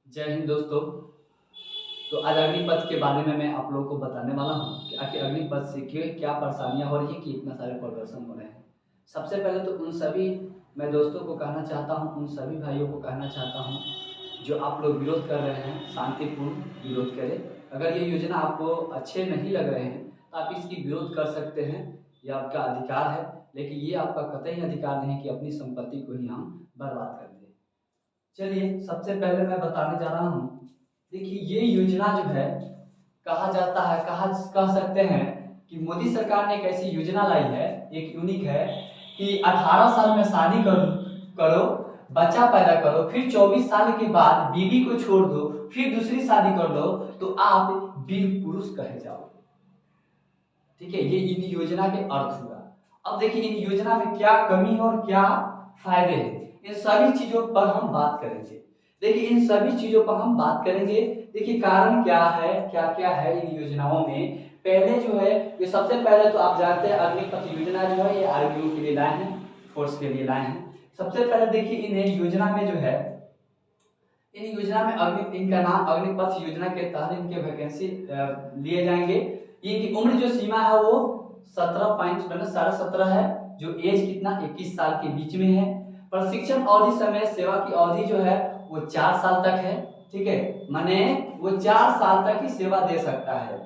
जय हिंद दोस्तों। तो आज अग्निपथ के बारे में मैं आप लोगों को बताने वाला हूँ कि आखिर अग्निपथ से क्या परेशानियाँ हो रही है कि इतना सारे प्रदर्शन हो रहे हैं। सबसे पहले तो उन सभी मैं दोस्तों को कहना चाहता हूँ, उन सभी भाइयों को कहना चाहता हूँ जो आप लोग विरोध कर रहे हैं, शांतिपूर्ण विरोध करें। अगर ये योजना आपको अच्छे नहीं लग रहे हैं तो आप इसकी विरोध कर सकते हैं, यह आपका अधिकार है। लेकिन ये आपका कतई अधिकार नहीं कि अपनी संपत्ति को ही हम बर्बाद कर दें। चलिए, सबसे पहले मैं बताने जा रहा हूँ। देखिए, ये योजना जो है, कहा जाता है, कह सकते हैं कि मोदी सरकार ने एक ऐसी योजना लाई है, एक यूनिक है कि 18 साल में शादी करो, बच्चा पैदा करो, फिर 24 साल के बाद बीवी को छोड़ दो, फिर दूसरी शादी कर लो तो आप वीर पुरुष कहे जाओगे। ठीक है, ये इन योजना के अर्थ हुआ। अब देखिए, इन योजना में क्या कमी है और क्या फायदे हैं, इन सभी चीजों पर हम बात करेंगे। देखिए, इन सभी चीजों पर हम बात करेंगे। देखिए, कारण क्या है, क्या क्या है इन योजनाओं में। पहले जो है, ये सबसे पहले तो आप जानते हैं अग्निपथ योजना जो है ये आर्मी के लिए लाए हैं, फोर्स के लिए लाए हैं। सबसे पहले देखिए, इन योजना में जो है, इन योजना में इनका नाम अग्निपथ योजना के तहत इनके वैकेंसी लिए जाएंगे। इनकी उम्र जो सीमा है वो 17.17 है, जो एज कितना 21 साल के बीच में है। प्रशिक्षण अवधि समय सेवा की अवधि जो है वो 4 साल तक है। ठीक है, माने वो 4 साल तक ही सेवा दे सकता है।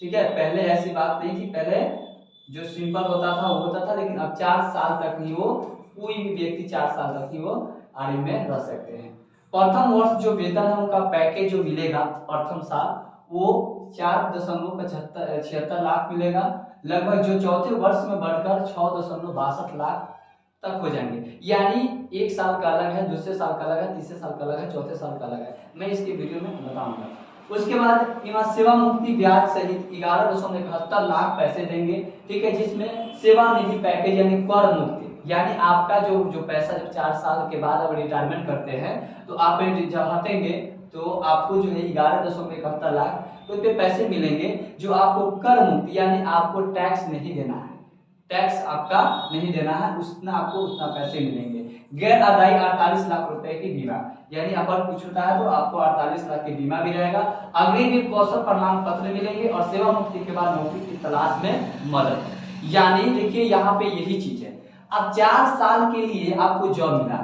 ठीक है, पहले ऐसी बात नहीं थी, पहले जो सिंपल होता था वो होता था, लेकिन अब 4 साल तक ही वो कोई भी व्यक्ति 4 साल तक ही वो आर्मी में रह सकते हैं। प्रथम वर्ष जो वेतन है उनका पैकेज जो मिलेगा प्रथम साल वो 4.76 लाख मिलेगा। लगभग जो चौथे वर्ष में बढ़कर 6.62 लाख तक हो जाएंगे। यानी एक साल का अलग है, दूसरे साल का अलग है, तीसरे साल का अलग है, चौथे साल का अलग है। मैं इसके वीडियो में बताऊंगा। उसके बाद इनका सेवा मुक्ति ब्याज सहित 11.71 लाख पैसे देंगे। ठीक है, जिसमें सेवा निधि पैकेज यानी कर मुक्ति, यानी आपका जो पैसा जब 4 साल के बाद अब रिटायरमेंट करते हैं तो आप जब हटेंगे तो आपको जो है 11.71 लाख रुपए पैसे मिलेंगे, जो आपको कर मुक्ति यानी आपको टैक्स नहीं देना है, टैक्स आपका नहीं देना है, आपको उतना पैसे मिलेंगे। गैर अदाई 48 लाख रुपए की बीमा, यानी अगर कुछ होता है तो आपको 48 लाख की बीमा भी रहेगा। अग्निवीर कौशल प्रमाण पत्र मिलेंगे और सेवा मुक्ति के बाद नौकरी की तलाश में मदद। यानी देखिए, यहाँ पे यही चीज है। अब 4 साल के लिए आपको जॉब मिला,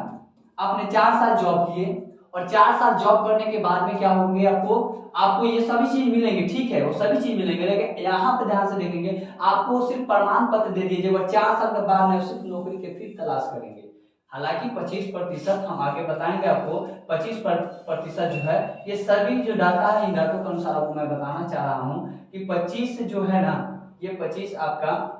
आपने 4 साल जॉब किए और 4 साल जॉब करने के बाद में क्या होंगे, आपको ये सभी चीज मिलेंगे। ठीक है, वो सभी चीज मिलेंगे, लेकिन यहाँ पे ध्यान से देखेंगे, आपको सिर्फ प्रमाण पत्र दे दीजिएगा। 4 साल के बाद में सिर्फ नौकरी के फिर तलाश करेंगे। हालांकि 25% हम आगे बताएंगे आपको, 25% जो है, ये सभी जो डाटा है इन डाटों के अनुसार आपको मैं बताना चाह रहा हूँ कि 25 जो है ना, ये 25 आपका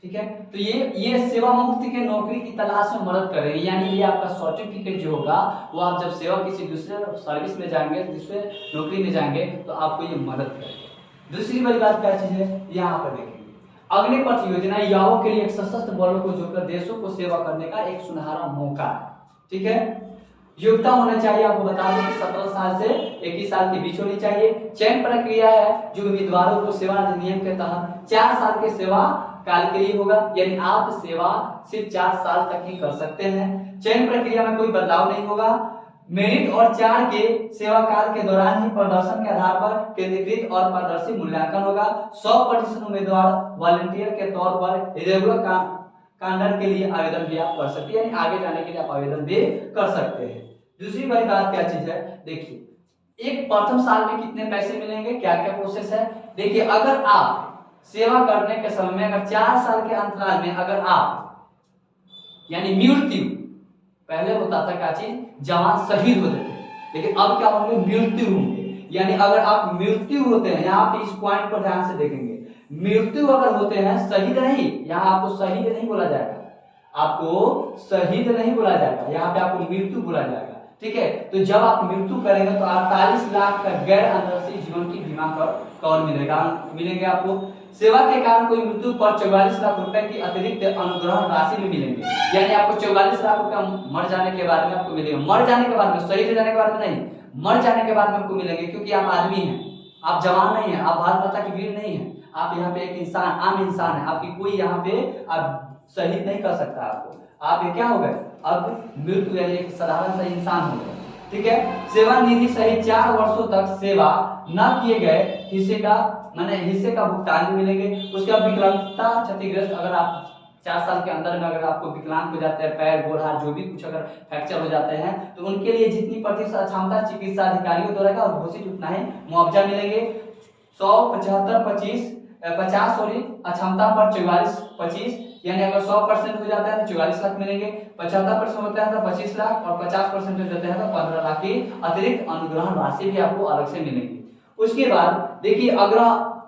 ठीक है। तो ये सेवा मुक्ति के नौकरी की तलाश में मदद करेगी। यानी ये आपका सर्टिफिकेट जो होगा वो आप जब सेवा किसी दूसरे सर्विस में जाएंगे, दूसरे नौकरी में जाएंगे तो आपको ये मदद करेगी। दूसरी बड़ी बात क्या चीज है, यहाँ पर देखेंगे, अग्निपथ योजना युवाओं के लिए एक सशस्त्र बलों को जोड़कर देशों को सेवा करने का एक सुनहरा मौका है। ठीक है, योग्यता होना चाहिए, आपको बता दें कि 17 साल से 21 साल के बीच होनी चाहिए। चयन प्रक्रिया है जो उम्मीदवारों को सेवा अधिनियम के तहत 4 साल के सेवा काल के लिए होगा, यानी आप सेवा सिर्फ 4 साल तक ही कर सकते हैं। चयन प्रक्रिया में कोई बदलाव नहीं होगा। मेरिट और 4 के सेवा काल के दौरान ही प्रदर्शन के आधार पर केंद्रीकृत और पारदर्शी मूल्यांकन होगा। 100% उम्मीदवार वॉलंटियर के तौर पर रेगुलर कांडर के लिए आवेदन भी आप कर सकते हैं, यानी आगे जाने के लिए आप आवेदन भी कर सकते हैं। दूसरी बड़ी बात क्या चीज है, देखिए, एक प्रथम साल में कितने पैसे मिलेंगे, क्या क्या प्रोसेस है। देखिए, अगर आप सेवा करने के समय में अगर 4 साल के अंतराल में अगर आप यानी मृत्यु, पहले होता था क्या चीज, जवान शहीद होते थे, लेकिन अब क्या होंगे, मृत्यु होंगे। यानी अगर आप मृत्यु होते हैं, यहाँ पे इस पॉइंट पर ध्यान से देखेंगे, मृत्यु अगर होते हैं, शहीद नहीं, यहाँ आपको शहीद नहीं बोला जाएगा, आपको शहीद नहीं बोला जाएगा, यहाँ पे आपको मृत्यु बोला जाएगा। ठीक है, तो जब आप मृत्यु करेंगे तो 48 लाख का गैर आदर्शी जीवन की बीमा कवर मिलेंगे आपको। सेवा के कारण कोई मृत्यु पर 44 लाख रुपए की अतिरिक्त अनुग्रह राशि में मिलेंगे, यानी आपको 44 लाख रुपया मर जाने के बाद में आपको मिलेगा। मर जाने के बाद में, शहीद हो जाने के बाद में नहीं, मर जाने के बाद में आपको मिलेंगे, क्योंकि आप आदमी हैं, आप जवान नहीं है, आप भारत माता की वीर नहीं है, आप यहाँ पे एक इंसान, आम इंसान है, आपकी कोई यहाँ पे आप शहीद नहीं कर सकता आपको। आप ये क्या हो गए, अब मृत्यु यानी एक साधारण सा इंसान हो गए। ठीक है, सेवानिधि सहित 4 वर्षों तक सेवा न किए गए हिस्से का भुगतान भी मिलेंगे। उसके बाद विकलांगता क्षतिग्रस्त, अगर आप 4 साल के अंदर में अगर आपको विकलांग हो जाते हैं, पैर गोड़ हाथ जो भी कुछ अगर फ्रैक्चर हो जाते हैं, तो उनके लिए जितनी प्रतिशत क्षमता चिकित्सा अधिकारियों द्वारा और घोषित उतना ही मुआवजा मिलेंगे। 100 75 25 50 सॉरी अक्षमता पर 44 25, यानी अगर 100% हो जाता है तो 44 लाख मिलेंगे, 75% होता है तो 25 लाख और 50% हो जाता है तो 15 लाख की अतिरिक्त अनुग्रहण राशि भी आपको अलग से मिलेगी। उसके बाद देखिए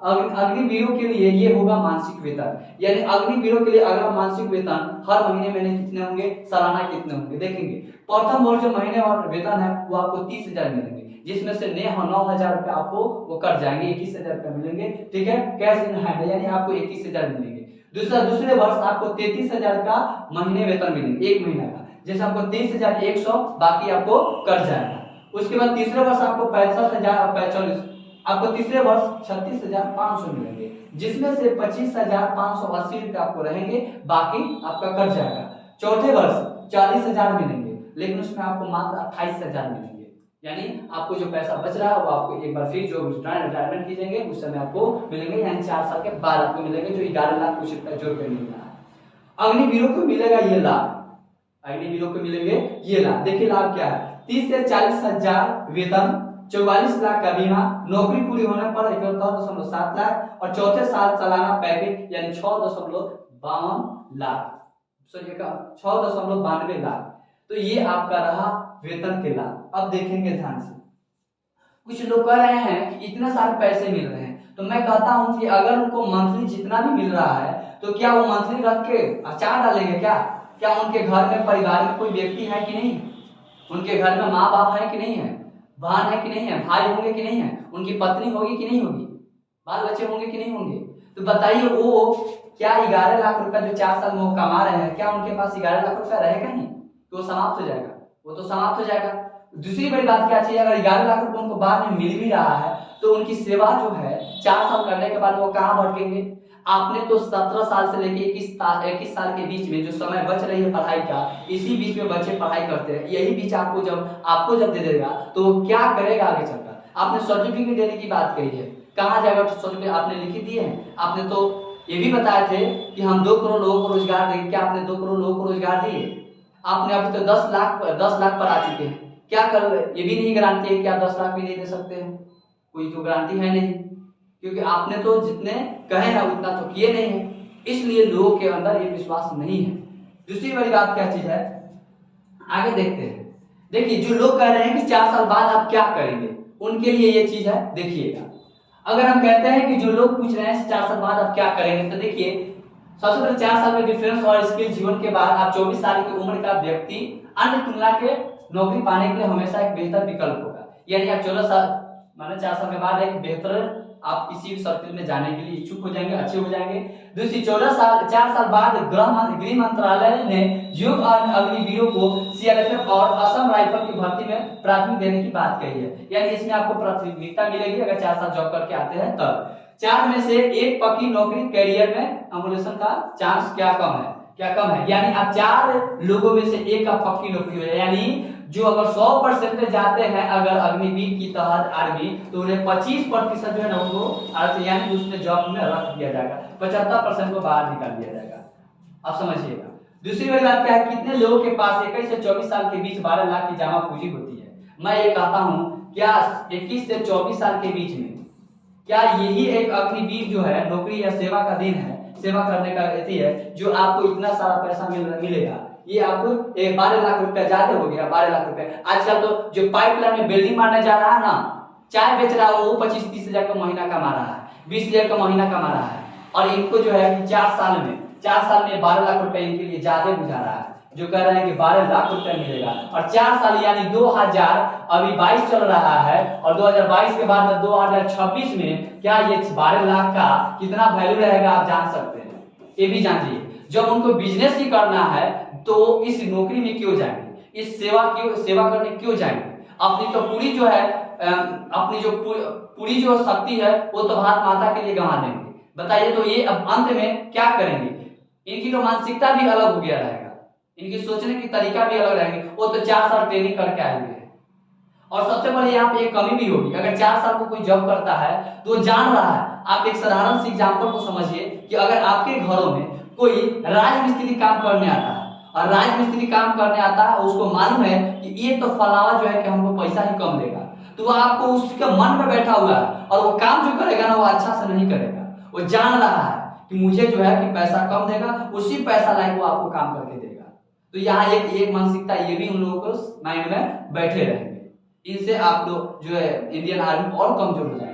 अग्निवीरों के लिए ये होगा मानसिक वेतन, यानी अग्निवीरों के लिए अगला मानसिक वेतन हर महीने कितने होंगे, सालाना कितने होंगे देखेंगे। प्रथम वर्ष जो महीने और वेतन है वो आपको 30,000 मिलेंगे, जिसमें से 9,000 रुपए आपको वो कट जाएंगे, 21,000 रुपए मिलेंगे। ठीक है, कैश इन हैंड यानी आपको 21,000 मिलेंगे। दूसरे वर्ष आपको 33,000 का महीने वेतन मिलेंगे, एक महीना का, जैसे आपको 23,100 बाकी आपको कट जाएगा। उसके बाद तीसरे वर्ष आपको 65,000 आपको तीसरे वर्ष 36,500 मिलेंगे, जिसमें से 25,580 रुपए आपको रहेंगे, बाकी आपका कट जाएगा। चौथे वर्ष 40,000 मिलेंगे, लेकिन उसमें आपको मात्र 28,000 मिलेंगे, यानी आपको जो पैसा बच रहा है वो आपको एक बार फिर जो रिटायरमेंट कीजिएंगे उस समय आपको मिलेंगे, यानी 4 साल के बाद आपको मिलेंगे, जो 11 लाख कुछ रुपए जो रुपए मिल रहा है। अग्निवीरों को मिलेगा ये लाभ, अग्निवीरों को मिलेंगे ये लाभ। देखिए लाभ क्या है, 30 से 40,000 वेतन, 44 लाख का बीमा, नौकरी पूरी होने पर 71.7 लाख और चौथे साल सालाना पैकेज यानी 6.52 लाख, सॉरी 6.92 लाख। तो ये आपका रहा वेतन के लाभ। अब देखेंगे ध्यान से, कुछ लोग कह रहे हैं कि इतने सारे पैसे मिल रहे हैं, तो मैं कहता हूं कि अगर उनको मंथली जितना भी मिल रहा है तो क्या वो मंथली रख के अचार डालेंगे क्या उनके घर में परिवार में कोई व्यक्ति है कि नहीं, उनके घर में माँ बाप है कि नहीं है, बहन है कि नहीं है, भाई होंगे कि नहीं है, उनकी पत्नी होगी कि नहीं होगी, बाल बच्चे होंगे कि नहीं होंगे, तो बताइए वो क्या 11 लाख रुपए जो 4 साल में वो कमा रहे हैं, क्या उनके पास 11 लाख रुपए रहेगा नहीं, तो वो समाप्त हो जाएगा, वो तो समाप्त हो जाएगा। दूसरी बड़ी बात क्या चाहिए, अगर 11 लाख रुपए उनको बाद में मिल भी रहा है तो उनकी सेवा जो है 4 साल करने के बाद वो कहाँ भटकेंगे। आपने तो 17 साल से लेके 21 साल के बीच में जो समय बच रही है पढ़ाई का, इसी बीच में बच्चे पढ़ाई करते हैं, यही बीच आपको जब दे देगा तो वो क्या करेगा आगे चलकर। आपने सर्टिफिकेट देने की बात कही है, कहाँ जाएगा सर्टिफिकेट, आपने लिखित दिए हैं, आपने तो ये भी बताए थे कि हम 2 करोड़ लोगों को रोजगार देंगे, क्या आपने 2 करोड़ लोगों को रोजगार दिए? आपने अभी तो 10 लाख पर आ चुके हैं, क्या कर रहे, ये भी नहीं गारंटी है कि आप 10 लाख भी नहीं दे सकते हैं, कोई तो गारंटी है नहीं, क्योंकि आपने तो जितने कहे हैं उतना तो किए नहीं है, इसलिए लोगों के अंदर ये विश्वास नहीं है। दूसरी बड़ी बात क्या चीज है, आगे देखते हैं। देखिए जो लोग कह रहे हैं कि 4 साल बाद आप क्या करेंगे, उनके लिए ये चीज है, देखिएगा। अगर हम कहते हैं कि जो लोग पूछ रहे हैं 4 साल बाद आप क्या करेंगे, तो देखिए सबसे पहले 4 साल में डिफरेंस और स्किल जीवन के बाद आप 24 साल की उम्र का व्यक्ति अन्य तुलना के नौकरी पाने के लिए हमेशा एक बेहतर विकल्प होगा, यानी आप 14 साल माने 4 साल के बाद एक बेहतर आप किसी भी सर्कल में जाने के लिए इच्छुक हो जाएंगे, अच्छे हो जाएंगे। दूसरी 4 साल बाद गृह मंत्रालय ने युग और अग्निवीरों को सीआरपीएफ और असम राइफल की भर्ती में प्राथमिक देने की बात कही है, यानी इसमें आपको प्राथमिकता मिलेगी अगर 4 साल जॉब करके आते हैं तब। 4 में से एक पक्की नौकरी कैरियर में एमुलेशन का चांस क्या कम है, यानी आप 4 लोगों में से एक का पक्की नौकरी है, यानी जो अगर 100% पे जाते हैं अगर अग्निवीर की तहत आर्मी, तो उन्हें 25% जो है ना उनको यानी उसमें जॉब में रख दिया जाएगा, 75% को बाहर निकाल दिया जाएगा। अब समझिएगा दूसरी बड़ी बात क्या है, कितने लोगों के पास 21 से 24 साल के बीच 12 लाख की जमा पूंजी होती है। मैं ये कहता हूँ क्या 21 से 24 साल के बीच में क्या यही एक अग्निवीर जो है नौकरी या सेवा का दिन है, सेवा करने का अति है, जो आपको इतना सारा पैसा मिलेगा, ये आपको 12 लाख रुपया ज्यादा हो गया। 12 लाख रुपया आजकल तो जो पाइपलाइन में बिल्डिंग मारने जा रहा है ना, चाय बेच रहा है वो 25-30 हजार का महीना कमा रहा है, 20 हजार का महीना कमा रहा है, और इनको जो है कि 4 साल में 12 लाख रुपया इनके लिए ज्यादा बुझा रहा है, जो कह रहे हैं कि 12 लाख रुपया मिलेगा, और 4 साल यानी 2000 अभी 22 चल रहा है, और 2022 के बाद 2026 में क्या ये 12 लाख का कितना वैल्यू रहेगा आप जान सकते हैं, ये भी जानिए। जब उनको बिजनेस ही करना है तो इस नौकरी में क्यों जाएंगे, इस सेवा करने क्यों जाएंगे, अपनी तो पूरी जो है अपनी जो पूरी जो शक्ति है वो तो भारत माता के लिए गंवा देंगे। बताइए तो ये अब अंत में क्या करेंगे, इनकी तो मानसिकता भी अलग हो गया रहेगा, इनकी सोचने की तरीका भी अलग रहेंगे। वो तो 4 साल ट्रेनिंग करके आए हुए हैं। और सबसे बड़ी यहाँ पे एक कमी भी होगी, अगर 4 साल को कोई जॉब करता है तो वो जान रहा है। आप एक साधारण सी एग्जाम्पल को समझिए कि अगर आपके घरों में कोई राजमिस्त्री काम करने आता है और राजमिस्त्री काम करने आता है, उसको मालूम है कि ये तो फलावा जो है कि हमको पैसा ही कम देगा, तो वो आपको उसके मन में बैठा हुआ है और वो काम जो करेगा ना वो अच्छा से नहीं करेगा। वो जान रहा है कि मुझे जो है कि पैसा कम देगा, उसी पैसा लायक वो आपको काम करके देगा। तो यहाँ एक मानसिकता ये भी उन लोगों को माइंड में बैठे रहेंगे। इनसे आप लोग जो है इंडियन आर्मी और कमजोर हो जाएंगे।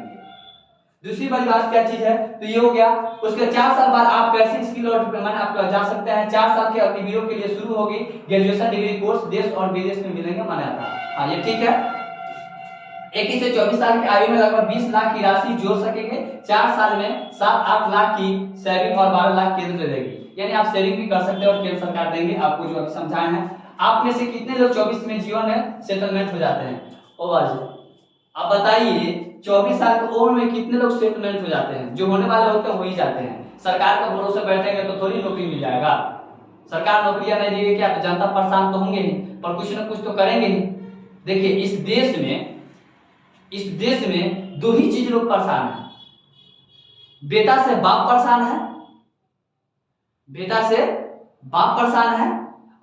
दूसरी बड़ी बात क्या चीज है, तो ये हो गया। उसके 4 साल बाद आप कैसे स्किल और डिप्लोमा आप जा सकते हैं। 4 साल के अग्निवीरों के लिए शुरू होगी ग्रेजुएशन डिग्री कोर्स, देश और विदेश में मिलेंगे माना जाता है। हाँ ये ठीक है। 21 से 24 साल की आयु में लगभग 20 लाख की राशि जोड़ सकेंगे। 4 साल में 7-8 लाख की सेविंग और 12 लाख केंद्र देगी, यानी आप सेविंग भी कर सकते हैं और केंद्र सरकार देंगे आपको, जो अभी समझाए हैं। आप में से कितने लोग 24 में जीवन में सेटलमेंट हो जाते हैं? आप बताइए 24 साल की उम्र में कितने लोग सेटलमेंट हो जाते हैं? जो होने वाले होते हैं वही जाते हैं। सरकार का भरोसे बैठेंगे तो थोड़ी नौकरी मिल जाएगा। सरकार नौकरियां नहीं देगी क्या, तो जनता परेशान तो होंगे ही, पर कुछ ना कुछ तो करेंगे ही। देखिए इस देश में 2 ही चीज लोग परेशान है, बेटा से बाप परेशान है, बेटा से बाप परेशान है,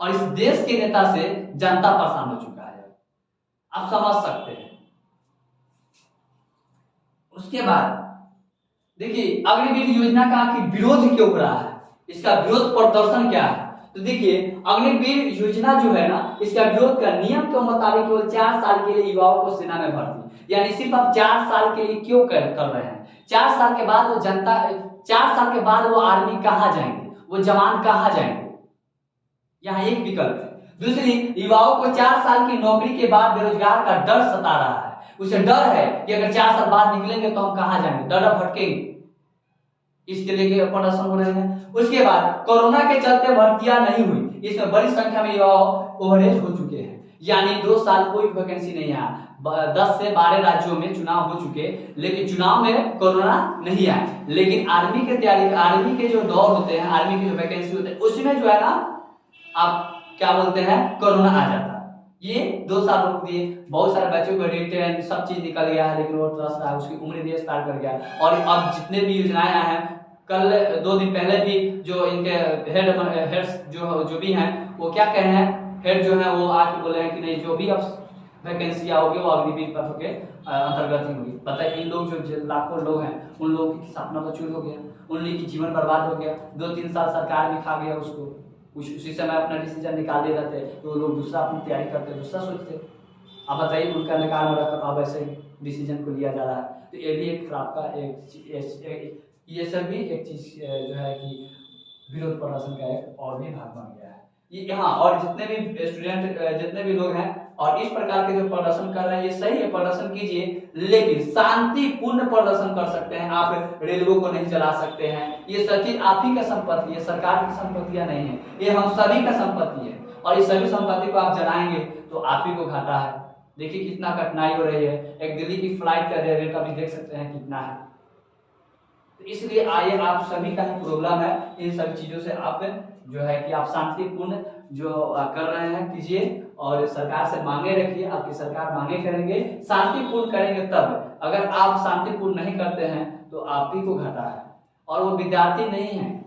और इस देश के नेता से जनता परेशान हो चुका है। आप समझ सकते हैं। उसके बाद देखिए अग्निवीर योजना का आखिर विरोध क्यों हो रहा है, इसका विरोध प्रदर्शन क्या है? तो देखिए अग्निवीर योजना जो है ना, इसका विरोध का नियम के मुताबिक केवल 4 साल के लिए युवाओं को सेना में भर्ती, यानी सिर्फ आप 4 साल के लिए क्यों कर रहे हैं? 4 साल के बाद वो जनता 4 साल के बाद वो आर्मी कहाँ जाएंगे, वो जवान कहाँ जाएंगे? यहाँ एक विकल्प है। दूसरी, युवाओं को 4 साल की नौकरी के बाद बेरोजगार का डर सता रहा है। उसे डर है कि अगर 4 साल बाद निकलेंगे तो हम कहाँ जाएंगे, डर भटकेंगे, इसके लिए प्रदर्शन हो रहे हैं। उसके बाद कोरोना के चलते भर्तियां नहीं हुई, इसमें बड़ी संख्या में युवा ओवरेज हो चुके हैं, यानी 2 साल कोई वैकेंसी नहीं आया। 10 से 12 राज्यों में चुनाव हो चुके, लेकिन चुनाव में कोरोना नहीं आया। लेकिन आर्मी के तैयारी, आर्मी के जो दौर होते हैं, आर्मी की जो वैकेंसी होते हैं, उसमें जो है ना आप क्या बोलते हैं, कोरोना आ जाता है। ये 2 साल रोक दिए, बहुत सारे बच्चों को रिटेन सब चीज निकल गया है, लेकिन वो ट्रस्ट रहा, उसकी उम्र भी स्टार्ट कर गया। और अब जितने भी योजनाएं आए हैं, कल 2 दिन पहले भी जो इनके हेड्स जो भी हैं, वो क्या कहे हैं, हेड जो है वो आके बोले हैं कि नहीं, जो भी अब वैकेंसियां होगी वो अग्निवीर पथ के अंतर्गत ही होगी। पता है इन लोग जो लाखों लोग हैं, उन लोगों की सपना तो चूर हो गया, उन लोगों की जीवन बर्बाद हो गया। 2-3 साल सरकार भी खा गया उसको, उसी समय अपना डिसीजन निकाल दे रहते, तो लोग दूसरा अपनी तैयारी करते, दूसरा सोचते। अब बताइए उनका निकाल हो रहा, अब ऐसे डिसीजन को लिया जा रहा है। तो ये भी एक खराब का ये सब भी एक चीज जो है कि विरोध प्रदर्शन का एक और भी भाग बन गया है ये। हाँ, और जितने भी स्टूडेंट, जितने भी लोग हैं और इस प्रकार के जो प्रदर्शन कर रहे हैं, ये सही है, प्रदर्शन कीजिए, लेकिन शांतिपूर्ण प्रदर्शन कर सकते हैं। आप रेलवे को नहीं चला सकते हैं, ये सब चीज आप ही का संपत्ति है, सरकार की संपत्तियां नहीं है, ये हम सभी का संपत्ति है। और इस सभी संपत्ति को आप जलाएंगे तो आप ही को घाटा है। देखिए कितना कठिनाई हो रही है, एक दिल्ली की फ्लाइट का रेट अभी देख सकते हैं कितना है। तो इसलिए आइए, आप सभी का ही प्रॉब्लम है, इन सभी चीजों से आप जो है कि आप शांतिपूर्ण जो कर रहे हैं कीजिए, और सरकार से मांगे रखिए, आपकी सरकार मांगे करेंगे, शांतिपूर्ण करेंगे तब। अगर आप शांतिपूर्ण नहीं करते हैं तो आप ही को घाटा है। और वो विद्यार्थी नहीं है,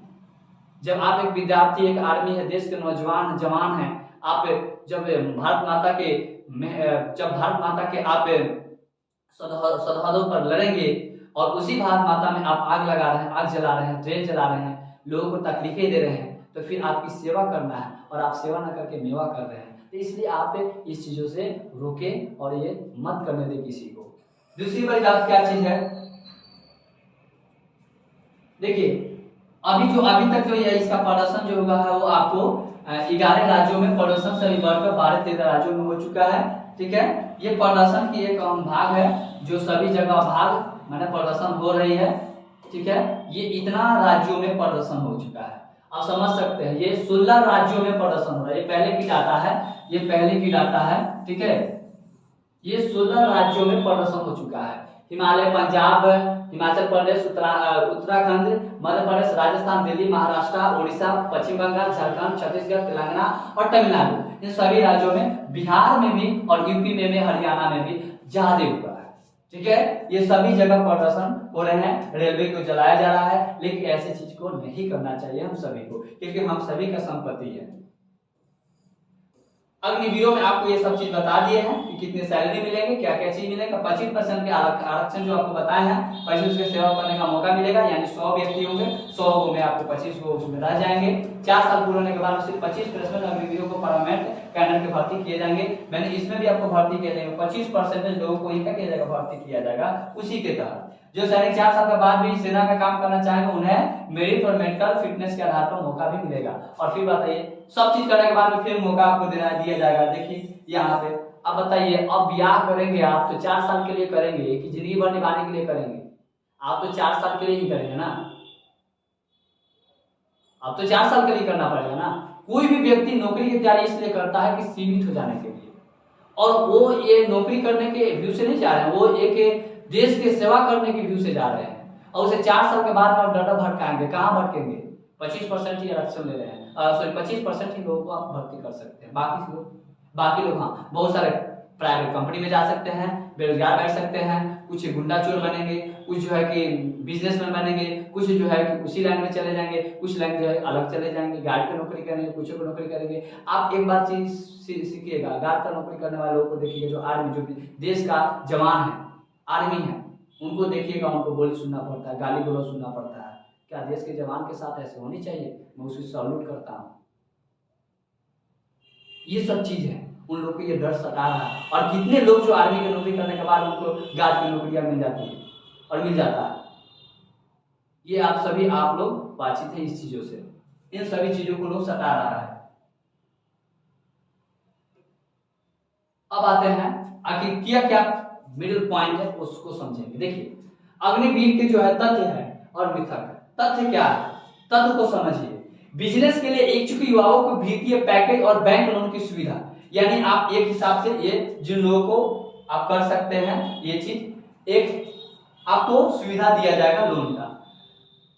जब आप एक विद्यार्थी, एक आर्मी है, देश के नौजवान जवान हैं, आप जब भारत माता के आप सरहदों पर लड़ेंगे और उसी भारत माता में आप आग लगा रहे हैं, आग जला रहे हैं, ट्रेन चला रहे हैं, लोगों को तकलीफें दे रहे हैं, तो फिर आपकी सेवा करना है, और आप सेवा न करके मेवा कर रहे हैं। तो इसलिए आप इस चीजों से रोकें और ये मत करने दें किसी को। दूसरी बड़ी बात क्या चीज है, देखिए अभी तक जो ये इसका प्रदर्शन जो हुआ है वो आपको 11 राज्यों में प्रदर्शन से बढ़कर 12-13 राज्यों में हो चुका है। ठीक है, ये प्रदर्शन की एक भाग है, जो सभी जगह भाग मैंने प्रदर्शन हो रही है। ठीक है, ये इतना राज्यों में प्रदर्शन हो चुका है, आप समझ सकते हैं। ये 16 राज्यों में प्रदर्शन हो रहा है, ये पहले की डाटा है, ये पहले की डाटा है। ठीक है, ये 16 राज्यों में प्रदर्शन हो चुका है। हिमालय, पंजाब, हिमाचल प्रदेश, उत्तराखंड, मध्य प्रदेश, राजस्थान, दिल्ली, महाराष्ट्र, उड़ीसा, पश्चिम बंगाल, झारखंड, छत्तीसगढ़, तेलंगाना और तमिलनाडु, इन सभी राज्यों में, बिहार में भी और यूपी में भी, हरियाणा में भी ज्यादा हुआ है। ठीक है, ये सभी जगह प्रदर्शन हो रहे हैं, रेलवे को जलाया जा रहा है, लेकिन ऐसी चीज को नहीं करना चाहिए हम सभी को, क्योंकि हम सभी का संपत्ति है। अग्निवीरों में आपको ये सब चीज बता दिए हैं कि कितने सैलरी मिलेंगे, क्या क्या चीज मिलेगा। 25% के आरक्षण जो आपको बताए हैं, 25 के सेवा करने का मौका मिलेगा, यानी 100 व्यक्ति होंगे, 100 को में आपको 25 को उसमें रह जाएंगे। 4 साल पूरे होने के बाद सिर्फ 25% अग्निवीरों को परमानेंट कैडर के भर्ती किए जाएंगे। मैंने इसमें भी आपको भर्ती किए जाएंगे, 25% लोगों को इनका किया जाएगा, भर्ती किया जाएगा उसी के तहत। जो सैनिक 4 साल के बाद भी सेना में काम करना चाहेंगे, उन्हें मेरिट और मेडिकल फिटनेस के आधार पर मौका भी मिलेगा। और फिर बताइए, सब चीज करने के बाद में फिर मौका आपको दिया जाएगा। देखिए यहाँ पे, अब बताइए, अब ब्याह करेंगे आप तो 4 साल के लिए करेंगे कि जिंदगी भर निभाने के लिए करेंगे? आप तो 4 साल के लिए ही करेंगे ना, अब तो 4 साल के लिए करना पड़ेगा ना। कोई भी व्यक्ति नौकरी की तैयारी इसलिए करता है कि सीमित हो जाने के लिए, और वो ये नौकरी करने के व्यू से नहीं जा रहे हैं, वो एक देश की सेवा करने के व्यू से जा रहे हैं। और उसे 4 साल के बाद में डर भटकाएंगे, कहाँ भटकेंगे? 25% ही आरक्षण ले रहे हैं, सॉरी 25% ही लोगों को आप भर्ती कर सकते हैं। बाकी लोग हाँ, बहुत सारे प्राइवेट कंपनी में जा सकते हैं, बेरोजगार बैठ सकते हैं, कुछ गुंडा चोर बनेंगे, कुछ जो है कि बिजनेसमैन बनेंगे, कुछ जो है कि उसी लाइन में चले जाएंगे, कुछ लाइन जो है अलग चले जाएंगे, गार्ड की नौकरी करेंगे, कुछ को नौकरी करेंगे। आप एक बात चीज सीखिएगा, गार्ड का नौकरी करने वाले लोगों को देखिएगा, जो आर्मी, जो देश का जवान है, आर्मी है, उनको देखिएगा, उनको बोली सुनना पड़ता है, गाली गलौज सुनना पड़ता है। क्या देश के जवान के साथ ऐसे होनी चाहिए? मैं उसकी सैल्यूट करता हूँ। ये सब चीज है, उन लोग को ये डर सता रहा है। और कितने लोग जो आर्मी की नौकरी करने के बाद उनको गार्ड की नौकरियां मिल जाती है और मिल जाता है। ये आप लोग वांछित हैं इस चीजों से, इन सभी चीजों को लोग सता रहा है। अब आते हैं आखिर क्या मिडिल पॉइंट है, उसको समझेंगे। देखिए, अग्निवीर के जो है तथ्य है और मिथक। तथ्य क्या है? तथ्य को समझिए। बिजनेस के लिए इच्छुक युवाओं को वित्तीय पैकेज और बैंक लोन की सुविधा, यानी आप एक हिसाब से ये जिन लोगों को आप कर सकते हैं, ये चीज एक आपको सुविधा दिया जाएगा लोन का।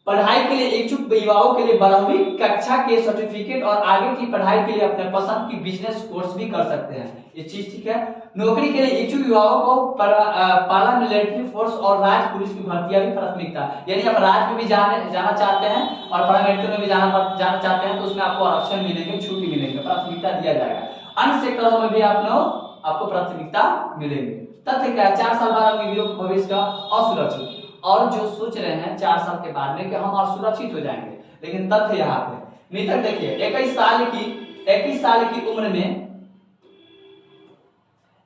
पढ़ाई के लिए इच्छुक युवाओं के लिए 12वीं कक्षा के सर्टिफिकेट और आगे की पढ़ाई के लिए अपने पसंद की बिजनेस कोर्स भी कर सकते हैं, ये चीज ठीक है। नौकरी के लिए इच्छुक युवाओं को पारामिलिट्री फोर्स और राज्य पुलिस की भर्तियां भी प्राथमिकता, यानी आप राज्य में भी जाना चाहते हैं और पैरामिलिट्री में भी जाना चाहते हैं, तो उसमें आपको आरक्षण मिलेंगे, छुट्टी मिलेंगे, प्राथमिकता दिया जाएगा। अन्य सेक्टरों में भी आपको प्राथमिकता मिलेंगे। तथ्य क्या है? 4 साल बाद अग्निवीरों के भविष्य का असुरक्षित, और जो सोच रहे हैं 4 साल के बाद में कि हम असुरक्षित हो जाएंगे, लेकिन तथ्य यहाँ पे मिथक देखिए, 21 साल की उम्र में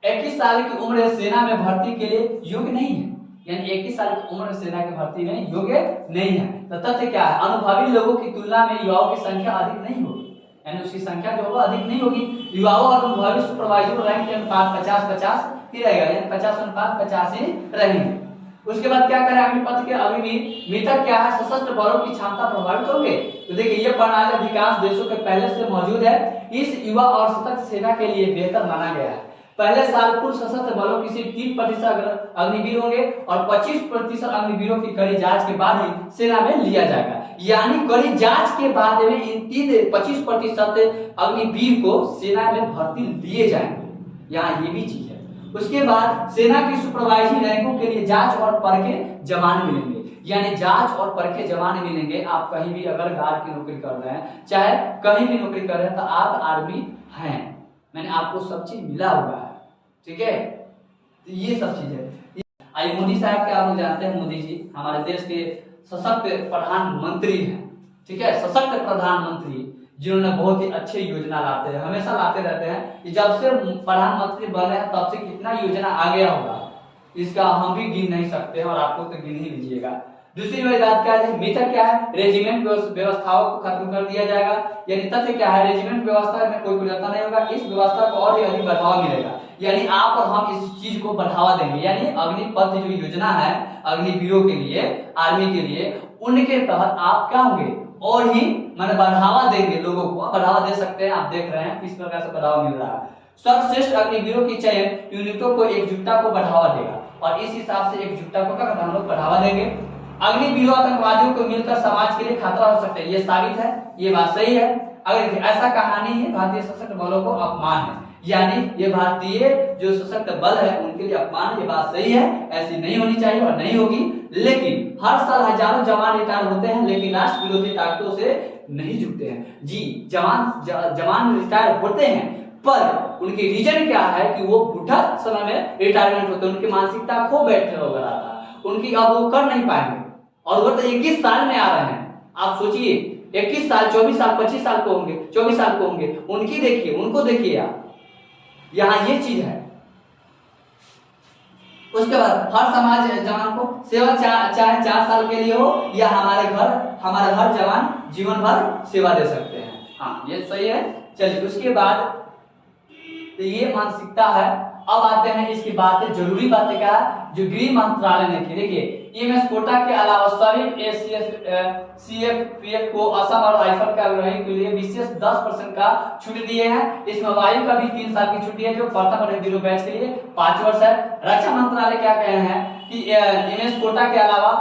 21 साल की उम्र सेना में भर्ती के लिए योग्य नहीं है, यानी 21 साल की उम्र सेना की भर्ती में योग्य नहीं है। तो तथ्य क्या है? अनुभवी लोगों की तुलना में युवाओं की संख्या अधिक नहीं होगी, यानी उसकी संख्या जो होगा अधिक नहीं होगी। युवाओं और अनुभवी सुपरवाइजर रैंक के अनुपात 50-50 ही रहेगा, यानी 50-50 ही रहेंगे। उसके बाद क्या करें? अग्निपथ के अग्निवीर मिथक क्या है? सशस्त्र बलों की क्षमता प्रभावित होंगे। तो देखिए, ये प्रणाली अधिकांश देशों के पहले से मौजूद है। इस युवा और सतर्क सेना के लिए बेहतर माना गया है। पहले साल कुल सशस्त्र बलों की सिर्फ 3% अग्निवीर होंगे और 25% अग्निवीरों की कड़ी जांच के बाद ही सेना में लिया जाएगा, यानी कड़ी जांच के बाद में इन 25% अग्निवीर को सेना में भर्ती लिए जाएंगे। यहाँ ये भी चीज है। उसके बाद सेना की सुपरवाइजरी रैंकों के लिए जांच और परखे जवान मिलेंगे, यानी जांच और परखे जवान मिलेंगे। आप कहीं भी अगर गार्ड की नौकरी कर रहे हैं, चाहे कहीं भी नौकरी कर रहे हैं, तो आप आर्मी हैं, मैंने आपको सब चीज मिला हुआ है, ठीक है। तो ये सब चीज है। आइए, मोदी साहब के आप लोग जानते हैं, मोदी जी हमारे देश के सशक्त प्रधानमंत्री हैं, ठीक है, सशक्त प्रधानमंत्री, जिन्होंने बहुत ही अच्छी योजना लाते हैं, हमेशा लाते रहते हैं। जब से प्रधानमंत्री बने हैं तब से कितना योजना आ गया होगा, इसका हम भी गिन नहीं सकते हैं, और आपको तो गिन ही लीजिएगा। दूसरी बात क्या है? मिथक क्या है? रेजिमेंट व्यवस्थाओं को खत्म कर दिया जाएगा, यानी तथ्य क्या है? रेजिमेंट व्यवस्था में कोई परिवर्तन नहीं होगा, इस व्यवस्था को और भी अधिक बढ़ावा मिलेगा, यानी आप और हम इस चीज को बढ़ावा देंगे। यानी अग्निपथ जो योजना है अग्निवीरों के लिए, आर्मी के लिए, उनके तहत आप क्या होंगे, और ही मैंने बढ़ावा देंगे, लोगों को बढ़ावा दे सकते हैं। आप देख रहे हैं किस प्रकार से बढ़ावा मिल रहा है। सर्वश्रेष्ठ अग्निवीरों की चयन यूनिटों को एकजुटता को बढ़ावा देगा, और इस हिसाब से एकजुटता को क्या करते हैं हम लोग बढ़ावा देंगे। अग्निवीरों आतंकवादियों को मिलकर समाज के लिए खतरा हो सकता है, ये साबित है, ये बात सही है। अगर ऐसा कहानी है भारतीय सशस्त्र बलों को अपमान है, यानी ये भारतीय जो सशस्त्र बल है उनके लिए अपमान, ये बात सही है, ऐसी नहीं होनी चाहिए और नहीं होगी। लेकिन हर साल हजारों जवान रिटायर होते हैं लेकिन राष्ट्र विरोधी ताकतों से नहीं जुटते हैं। जी जवान रिटायर होते हैं पर उनके रीजन क्या है कि वो बुढ़ा समय में रिटायरमेंट होते हैं, उनकी मानसिकता खो बैठे हो गया, उनकी अब वो कर नहीं पाएंगे और वो तो 21 साल में आ रहे हैं। आप सोचिए 21 साल 24 साल 25 साल को होंगे, 24 साल को होंगे, उनकी देखिए, उनको देखिए आप, यहाँ ये चीज है। उसके बाद हर समाज जवान को सेवा चाहे 4 साल के लिए हो या हमारे हर जवान जीवन भर सेवा दे सकते हैं। हाँ ये सही है। चलिए उसके बाद तो ये मानसिकता है। अब आते हैं इसकी बातें, जरूरी बातें क्या है जो गृह मंत्रालय ने की। देखिए ईएमएस कोटा के अलावा सभी सीएफपीएफ को असम और राइफल का अग्रही के लिए विशेष 10% का छूट दिए हैं। इसमें वायु का भी 3 साल की छुट्टी है जो प्रथम और द्वितीय बैच के लिए 5 वर्ष है। रक्षा मंत्रालय क्या कहे हैं कि ईएमएस कोटा के अलावा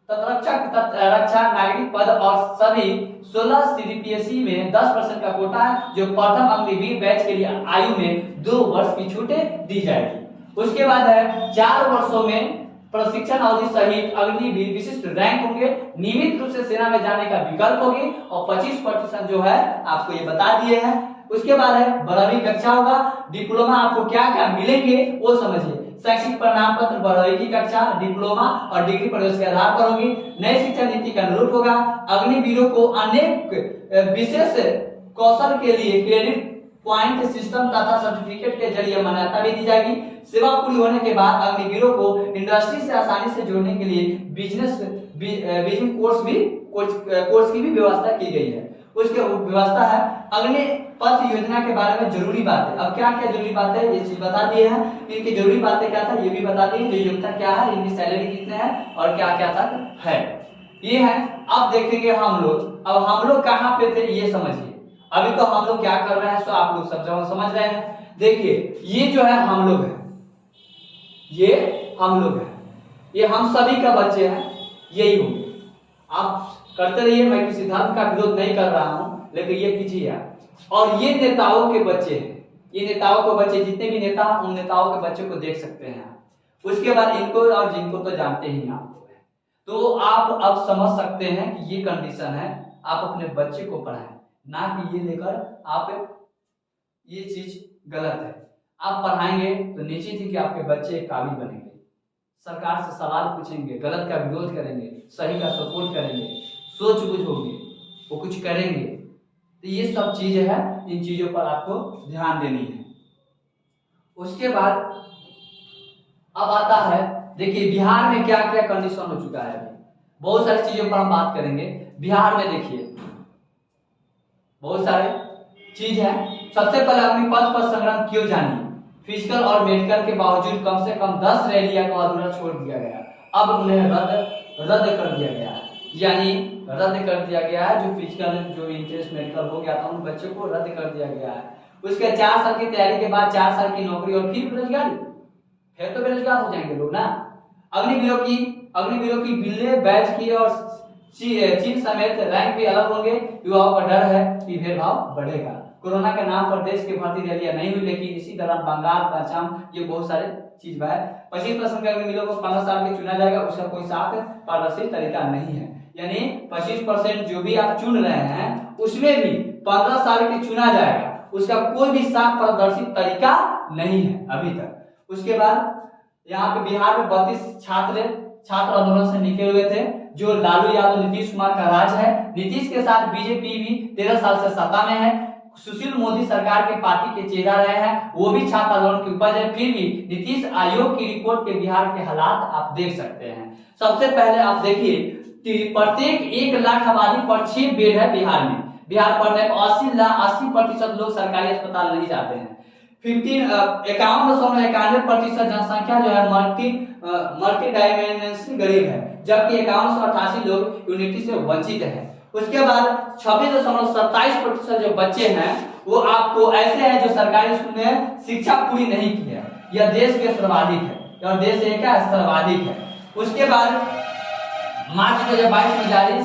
तटरक्षक, रक्षा, नागरिक पद और सभी 16 सीडीपीएससी में 10% का कोटा है जो प्रथम अग्निवीर बैच के लिए आयु में 2 वर्ष की छूटें दी जाएगी। उसके बाद है 4 वर्षों में प्रशिक्षण अवधि सहित अग्निवीर विशिष्ट रैंक होंगे, नियमित रूप से सेना में जाने का विकल्प होगी और 25% जो है आपको ये बता दिए हैं। उसके बाद है 12वीं कक्षा होगा, डिप्लोमा आपको क्या क्या मिलेंगे वो समझिए। शैक्षिक प्रमाण पत्र 12वीं की कक्षा, डिप्लोमा और डिग्री प्रवेश के आधार पर होगी। नई शिक्षा नीति के अनुरूप होगा। अग्निवीरों को अनेक विशेष कौशल के लिए क्रेडिट पॉइंट सिस्टम तथा सर्टिफिकेट के जरिए मान्यता भी दी जाएगी। सेवा पूरी होने के बाद अग्निवीरों को इंडस्ट्री से आसानी से जोड़ने के लिए बिजनेस कोर्स की भी व्यवस्था की गई है। उसके व्यवस्था है अग्निपथ योजना के बारे में जरूरी बातें। अब क्या क्या जरूरी बातें ये चीज बता दिए हैं, इनकी जरूरी बातें क्या था ये भी बता दिए, जो योग्यता क्या है, इनकी सैलरी कितने है और क्या क्या तक है ये है। अब देखेंगे हम लोग, अब हम लोग कहाँ पे थे ये समझिए। अभी तो हम लोग क्या कर रहे हैं सो आप लोग सब जगह समझ रहे हैं। देखिए ये जो है हम लोग हैं, ये हम लोग हैं, ये हम सभी का बच्चे हैं, यही होंगे। आप करते रहिए, मैं किसी धर्म का विरोध नहीं कर रहा हूं लेकिन ये कीजिए आप। और ये नेताओं के बच्चे हैं, ये नेताओं के बच्चे, जितने भी नेता उन नेताओं के बच्चे को देख सकते हैं। उसके बाद इनको और जिनको तो जानते ही आप लोग हैं, तो आप अब समझ सकते हैं कि ये कंडीशन है। आप अपने बच्चे को पढ़ाएं, ना कि ये लेकर आप ये चीज गलत है। आप पढ़ाएंगे तो निश्चित ही कि आपके बच्चे काबिल बनेंगे, सरकार से सवाल पूछेंगे, गलत का विरोध करेंगे, सही का सपोर्ट करेंगे, सोच बूझ होगी, वो कुछ करेंगे। तो ये सब चीजें हैं, इन चीजों पर आपको ध्यान देनी है। उसके बाद अब आता है, देखिए बिहार में क्या क्या कंडीशन हो चुका है। अभी बहुत सारी चीजों पर हम बात करेंगे। बिहार में देखिए बहुत सारे चीज है। सबसे पहले अग्निपथ पर संग्राम क्यों जानिए। फिजिकल और मेडिकल के बावजूद कम से कम 10 रैलियां को अधूरा छोड़ दिया गया, अब उन्हें रद्द कर दिया गया है, यानी रद्द कर दिया गया है। जो फिजिकल जो इंटरेस्ट मेडिकल हो गया था उन बच्चों को रद्द कर दिया गया है। उसके 4 साल की तैयारी के बाद 4 साल की नौकरी और फिर बेरोजगारी, फिर तो बेरोजगार हो जाएंगे लोग ना। अग्निवीरों की बिल्ले बैच की और चीन समेत रैंक भी अलग होंगे। युवाओं का डर है कि भेदभाव बढ़ेगा। कोरोना के नाम पर देश की भर्ती रैलियां नहीं हुई, लेकिन इसी दौरान बंगाल, असम, ये बहुत सारे चीज है। 25% के अग्निवीरों को 15 साल में चुना जाएगा, उसका कोई साफ पारदर्शी तरीका नहीं है। यानी 25% जो भी आप चुन रहे हैं उसमें भी 15 साल के चुना जाएगा, उसका कोई भी साफ पारदर्शी तरीका नहीं है अभी तक। उसके बाद यहाँ पे बिहार में 32 छात्र आंदोलन से निकले हुए थे, जो लालू यादव नीतीश कुमार का राज है। नीतीश के साथ बीजेपी भी 13 साल से सत्ता में है। सुशील मोदी सरकार के पार्टी के चेहरा रहे हैं, वो भी छात्र आंदोलन की उपज है। फिर भी नीतीश आयोग की रिपोर्ट के बिहार के हालात आप देख सकते हैं। सबसे पहले आप देखिए प्रत्येक 1 लाख आबादी पर 6 बेड है बिहार में। बिहार पर 80% लोग सरकारी अस्पताल नहीं जाते हैं। 51.91% जनसंख्या जो है मल्टी डायमेंशनल गरीब है, जबकि 5188 लोग यूनिटी से वंचित है। उसके बाद 26.27% जो बच्चे हैं वो आपको ऐसे हैं जो सरकारी स्कूल में शिक्षा पूरी नहीं की है। यह देश के सर्वाधिक है, और देश में क्या सर्वाधिक है। उसके बाद मार्च 2022 में जारी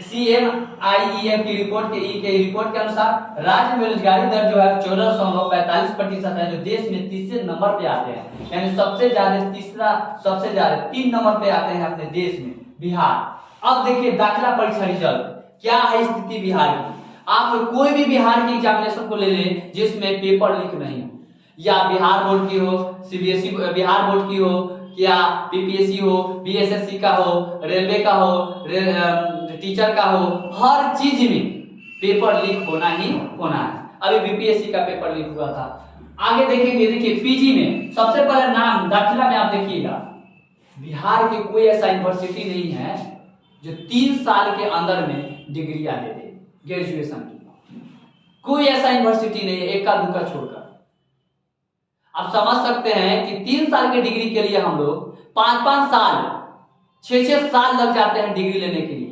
CMIEF की रिपोर्ट के अनुसार राज्य में बेरोजगारी दर जो है 14.45% है, जो देश में तीसरे नंबर पे आते हैं, यानी सबसे ज्यादा 3 नंबर पे आते हैं अपने देश में बिहार। अब देखिए दाखिला परीक्षा रिजल्ट क्या है स्थिति बिहार की। आप कोई भी बिहार की एग्जामिनेशन को ले लें जिसमें पेपर लीक नहीं हो, या बिहार बोर्ड की हो, CBSE बिहार बोर्ड की हो, या PPSC हो, BSSC का हो, रेलवे का हो, टीचर का हो, हर चीज में पेपर लीक होना ही होना है। अभी BPSC का पेपर लीक हुआ था। आगे देखेंगे, देखिए PG में सबसे पहले नाम दाखिला में आप देखिएगा, बिहार की कोई ऐसा यूनिवर्सिटी नहीं है जो 3 साल के अंदर में डिग्रियां दे दे ग्रेजुएशन की। कोई ऐसा यूनिवर्सिटी नहीं है, एका दुक्का छोड़कर। आप समझ सकते हैं कि 3 साल की डिग्री के लिए हम लोग 5-5 साल 6-6 साल लग जाते हैं डिग्री लेने के लिए।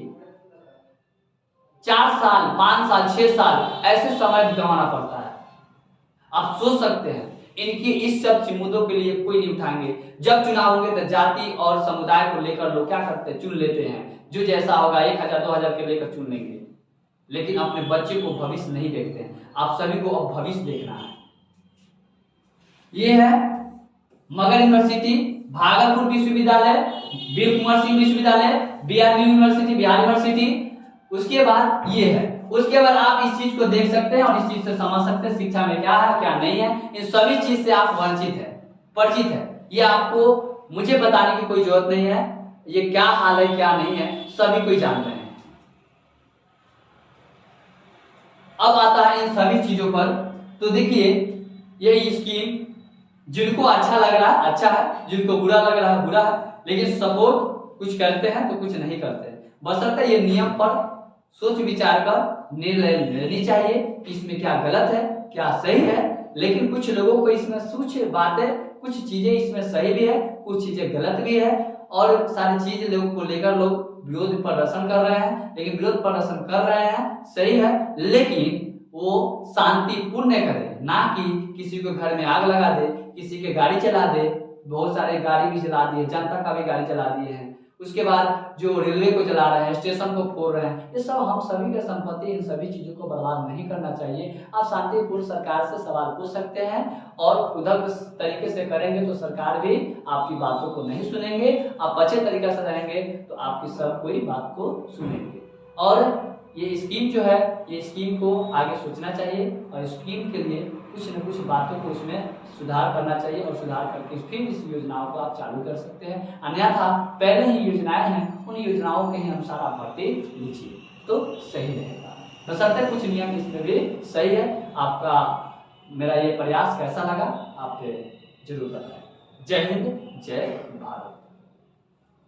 4 साल 5 साल 6 साल ऐसे समय गंवाना पड़ता है। आप सोच सकते हैं इनकी इस सब मुद्दों के लिए कोई नहीं उठाएंगे। जब चुनाव होंगे तो जाति और समुदाय को लेकर लोग क्या करते हैं, चुन लेते हैं, जो जैसा होगा 1000-2000 के लेकर चुन लेंगे, लेकिन अपने बच्चे को भविष्य नहीं देखते हैं। आप सभी को अब भविष्य देखना है। ये है मगध यूनिवर्सिटी, भागलपुर विश्वविद्यालय, वीर कुंवर सिंह विश्वविद्यालय, BRV यूनिवर्सिटी, बिहार यूनिवर्सिटी। उसके बाद ये है, उसके बाद आप इस चीज को देख सकते हैं और इस चीज से समझ सकते हैं शिक्षा में क्या है क्या नहीं है। इन सभी चीज से आप परिचित है। ये आपको मुझे बताने की कोई जरूरत नहीं है, ये क्या हाल है क्या नहीं है सभी कोई जानते हैं। अब आता है इन सभी चीजों पर, तो देखिए ये स्कीम जिनको अच्छा लग रहा है अच्छा है, जिनको बुरा लग रहा है बुरा है, लेकिन सपोर्ट कुछ करते हैं तो कुछ नहीं करते। बशर्ते ये नियम पर सोच विचार कर निर्णय लेनी चाहिए कि इसमें क्या गलत है क्या सही है। लेकिन कुछ लोगों को इसमें कुछ बातें कुछ चीजें इसमें सही भी है, कुछ चीजें गलत भी है, और सारी चीज लोगों को लेकर लोग विरोध प्रदर्शन कर रहे हैं। लेकिन विरोध प्रदर्शन कर रहे हैं सही है, लेकिन वो शांतिपूर्ण करे, ना कि किसी को घर में आग लगा दे, किसी के गाड़ी चला दे। बहुत सारे गाड़ी भी चला दिए, जनता का भी गाड़ी चला दिए हैं। उसके बाद जो रेलवे को चला रहे हैं, स्टेशन को फोड़ रहे हैं, ये सब हम सभी का संपत्ति। इन सभी चीजों को बर्बाद नहीं करना चाहिए। आप शांतिपूर्ण सरकार से सवाल पूछ सकते हैं, और उधर तरीके से करेंगे तो सरकार भी आपकी बातों को नहीं सुनेंगे। आप अच्छे तरीके से रहेंगे तो आपकी सब कोई बात को सुनेंगे। और ये स्कीम जो है, ये स्कीम को आगे सोचना चाहिए, और स्कीम के लिए कुछ न कुछ बातों को उसमें सुधार करना चाहिए, और सुधार करके फिर इस योजनाओं को आप चालू कर सकते हैं। अन्यथा पहले ही योजनाएं हैं, उन योजनाओं के ही अनुसार आप भर्ती लीजिए तो सही रहेगा। बशर्ते कुछ नियम इसमें भी सही है। आपका मेरा ये प्रयास कैसा लगा आप जरूर बताएं। जय हिंद, जय भारत।